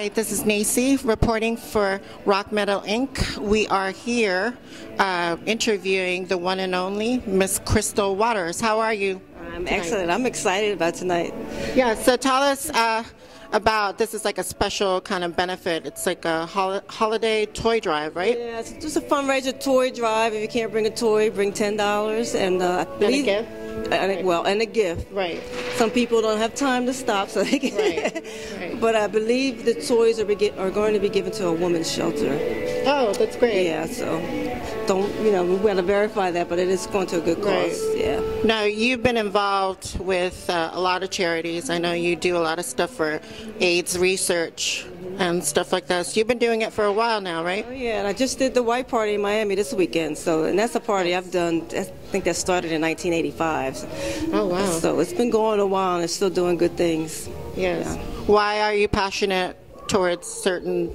Hi, this is Naycee reporting for Rockmetal Inc. We are here interviewing the one and only Miss Crystal Waters. How are you? I'm excellent. I'm excited about tonight. Yeah, so tell us about, this is like a special kind of benefit. It's like a holiday toy drive, right? Yeah, it's just a fundraiser toy drive. If you can't bring a toy, bring $10. And I believe, and a gift? And a gift. Right. Some people don't have time to stop, so they can. Right. But I believe the toys are going to be given to a women's shelter. Oh, that's great. Yeah, so we got to verify that, but it is going to a good cause. Right. Yeah. Now, you've been involved with a lot of charities. I know you do a lot of stuff for AIDS research and stuff like that. So you've been doing it for a while now, right? Oh, yeah, and I just did the white party in Miami this weekend. And that's a party I've done, I think that started in 1985. Oh, wow. So it's been going a while and it's still doing good things. Yes. Yeah. Why are you passionate towards certain,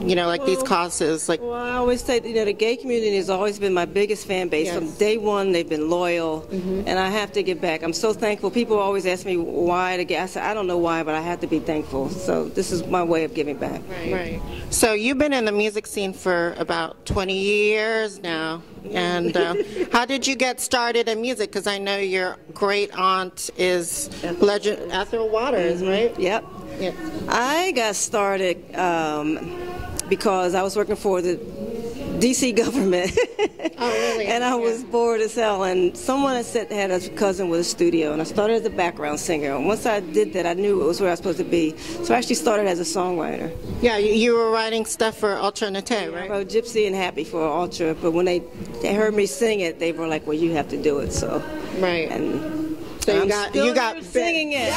these causes? Well, I always say, the gay community has always been my biggest fan base. Yes. From day one, they've been loyal, and I have to give back. I'm so thankful. People always ask me why to give. I said, I don't know why, but I have to be thankful. So this is my way of giving back. Right. So you've been in the music scene for about 20 years now. And how did you get started in music? Because I know your great aunt is legend Ethel Waters, right? Yep. Yeah. I got started because I was working for the D.C. government. Oh, really? And I was bored as hell. And someone had a cousin with a studio, and I started as a background singer. And once I did that, I knew it was where I was supposed to be. So I actually started as a songwriter. Yeah, you were writing stuff for Alternate, right? I wrote Gypsy and Happy for Ultra, but when they heard me sing it, they were like, well, you have to do it. So right. And so you got singing it.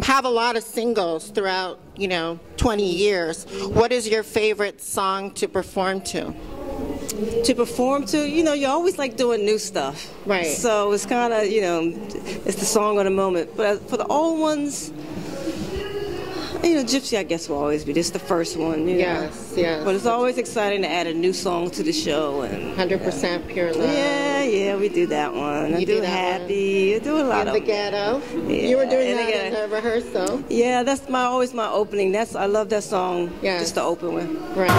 Have a lot of singles throughout 20 years. What is your favorite song to perform to? You always like doing new stuff, right? So it's kind of it's the song of the moment. But for the old ones, Gypsy, I guess, will always be just the first one. Yes. But it's always exciting to add a new song to the show. And 100% Pure Love. Yeah, we do that one. I do Happy. I do a lot of the Ghetto. Yeah, you were doing that in the rehearsal. Yeah, that's always my opening. I love that song. Yes. Just to open with. Right.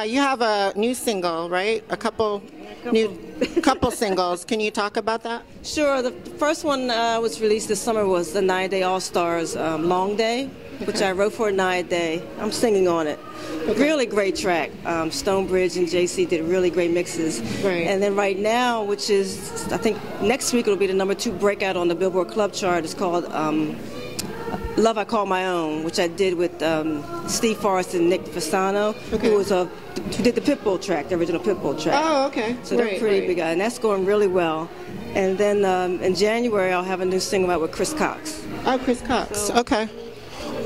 You have a new single, right? A couple singles. Can you talk about that? Sure. The first one was released this summer was the 9 Day All Stars Long Day, which I wrote for a 9 day. I'm singing on it. Okay. Really great track. Stonebridge and JC did really great mixes. Right. And then right now, which is, I think next week it'll be the #2 breakout on the Billboard Club chart. It's called Love I Call My Own, which I did with Steve Forrest and Nick Fasano, who did the Pitbull track, the original Pitbull track. Oh, okay. So they're pretty big, and that's going really well. And then in January, I'll have a new single out with Chris Cox. Oh, Chris Cox. Okay.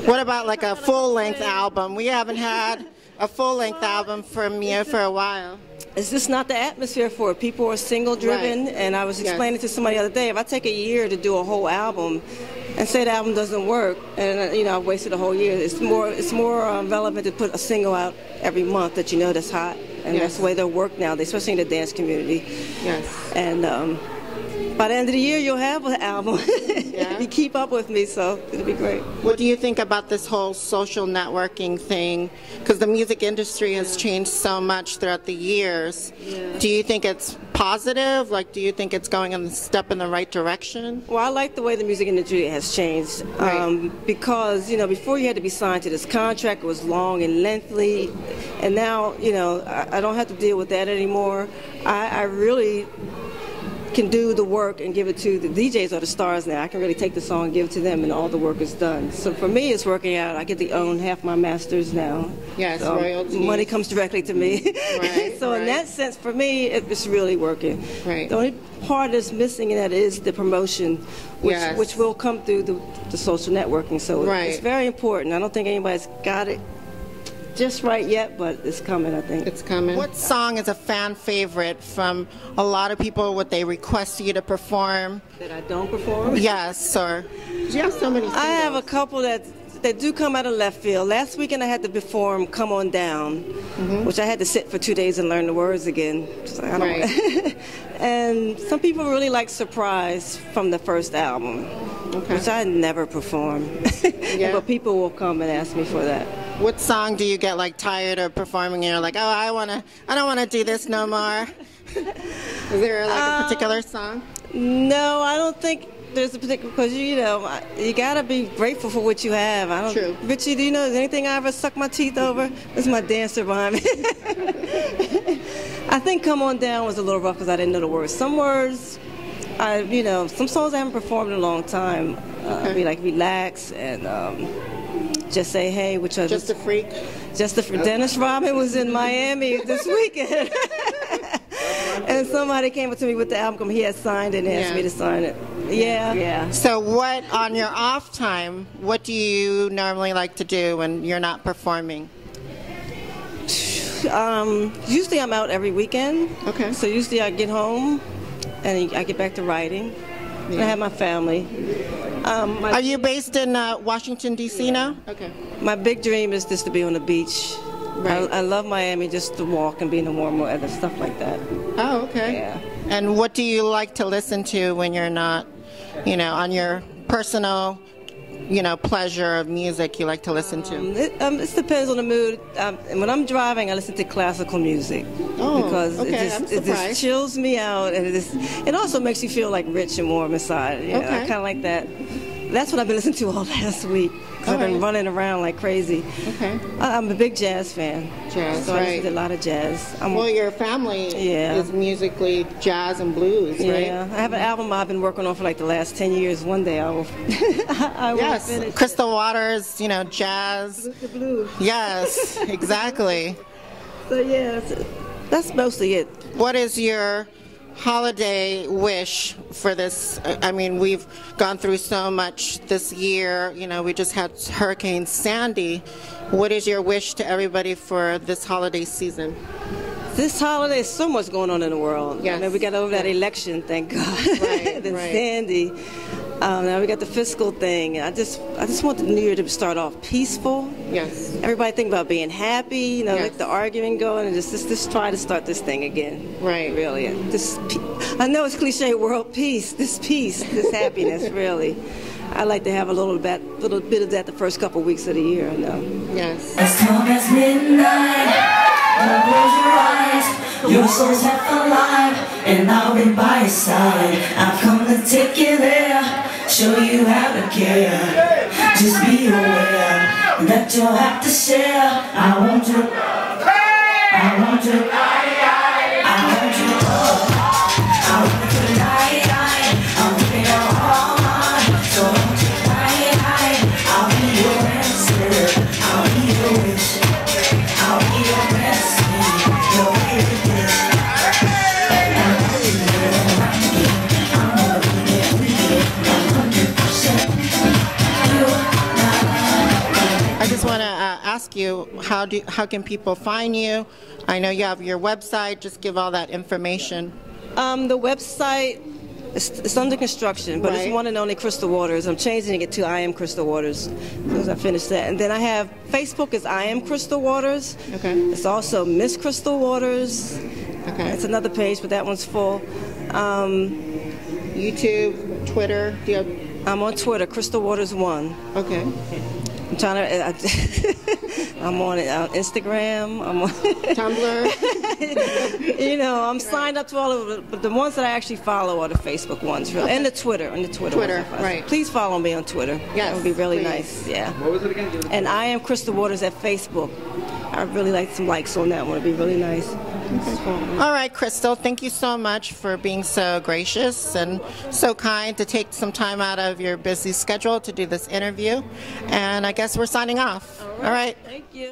What about like a full-length album? We haven't had a full-length album from you for a while. It's just not the atmosphere for it. People are single-driven, right. And I was explaining to somebody the other day, if I take a year to do a whole album, and say the album doesn't work, and I've wasted a whole year. It's more relevant to put a single out every month that that's hot, and that's the way they'll work now, especially in the dance community. Yes. And by the end of the year, you'll have an album. If you keep up with me, so it'll be great. What do you think about this whole social networking thing? Because the music industry has changed so much throughout the years. Yeah. Do you think it's positive? Like, do you think it's going a step in the right direction? Well, I like the way the music industry has changed. Right. Because, before you had to be signed to this contract, it was long and lengthy. And now, I don't have to deal with that anymore. I really can do the work and give it to the DJs or the stars now. I can really take the song and give it to them, and all the work is done. So for me, it's working out. I get to own half my masters now. Yes, so royalties. Money comes directly to me. Right, so in that sense, for me, it's really working. Right. The only part that's missing in that is the promotion, which will come through the social networking. So it's very important. I don't think anybody's got it just right yet, but it's coming, I think. It's coming. What song is a fan favorite from a lot of people? What they request you to perform? That I don't perform? Yes, or you have so many singles. I have a couple that do come out of left field. Last weekend I had to perform "Come On Down," which I had to sit for 2 days and learn the words again. So I don't and some people really like "Surprise" from the first album, which I never perform. But people will come and ask me for that. What song do you get like tired of performing and you're like, oh, I don't wanna do this no more? Is there like a particular song? No, I don't think there's a particular, because you gotta be grateful for what you have. True. Richie, do you know, is anything I ever sucked my teeth over? This is my dancer behind me. I think "Come On Down" was a little rough because I didn't know the words. Some words, some songs I haven't performed in a long time. Be like "Relax" and "Just Say Hey," which are Just a Freak. Dennis Rodman was in Miami this weekend. And somebody came up to me with the album. He had signed it and asked me to sign it. Yeah. So what, on your off time, what do you normally like to do when you're not performing? Usually I'm out every weekend. Okay. So usually I get home and I get back to writing. And I have my family. Are you based in Washington, D.C. now? Okay. My big dream is just to be on the beach. Right. I love Miami, just to walk and be in the warm weather, stuff like that. Oh, okay. Yeah. And what do you like to listen to when you're not, on your personal, pleasure of music you like to listen to? It depends on the mood. And when I'm driving, I listen to classical music. Oh, because it just chills me out, and it also makes you feel like rich and warm inside. I kind of like that. That's what I've been listening to all last week. I've been running around like crazy. Okay. I'm a big jazz fan. Jazz, so I listen to a lot of jazz. Well, your family is musically jazz and blues, right? Yeah. I have an album I've been working on for like the last 10 years. One day I will finish. Crystal Waters, jazz. The blues. Yes, exactly. So yeah, that's mostly it. What is your holiday wish for this? I mean, we've gone through so much this year. We just had Hurricane Sandy. What is your wish to everybody for this holiday season? This holiday, so much going on in the world. Yes. We got over that election, thank God. Right, Sandy. Now we got the fiscal thing. I just want the new year to start off peaceful. Yes. Everybody think about being happy, let the arguing going, and just try to start this thing again. Right. Really. I know it's cliche, world peace, this happiness, really. I like to have a little bit of that the first couple weeks of the year. Yes. As long as midnight, don't close your eyes. Your soul's half alive, and I'll be by your side. I've come to take you there, show you how to care. Just be aware that you'll have to share. I want you, I want you, I want you all. I want you tonight, I'm looking out all night. So don't you cry, I'll be your answer, I'll be your wish, I'll be your blessing, your favorite dish. I just want to ask you, how can people find you? I know you have your website. Just give all that information. The website, it's under construction, but it's one and only Crystal Waters. I'm changing it to I Am Crystal Waters as soon as I finish that. And then I have Facebook is I Am Crystal Waters. Okay. It's also Miss Crystal Waters. Okay. It's another page, but that one's full. YouTube, Twitter. Do you have... I'm on Twitter, Crystal Waters 1. Okay. I'm trying to. I'm on Instagram. I'm on Tumblr. I'm signed up to all of it, but the ones that I actually follow are the Facebook ones, really, and the Twitter, Twitter, right? Please follow me on Twitter. Yes, that would be really please. nice. Yeah. What was it again? And I Am Crystal Waters at Facebook. I'd really like some likes on that one. It'd be really nice. All right, Crystal, thank you so much for being so gracious and so kind to take some time out of your busy schedule to do this interview. And I guess we're signing off. All right. Thank you.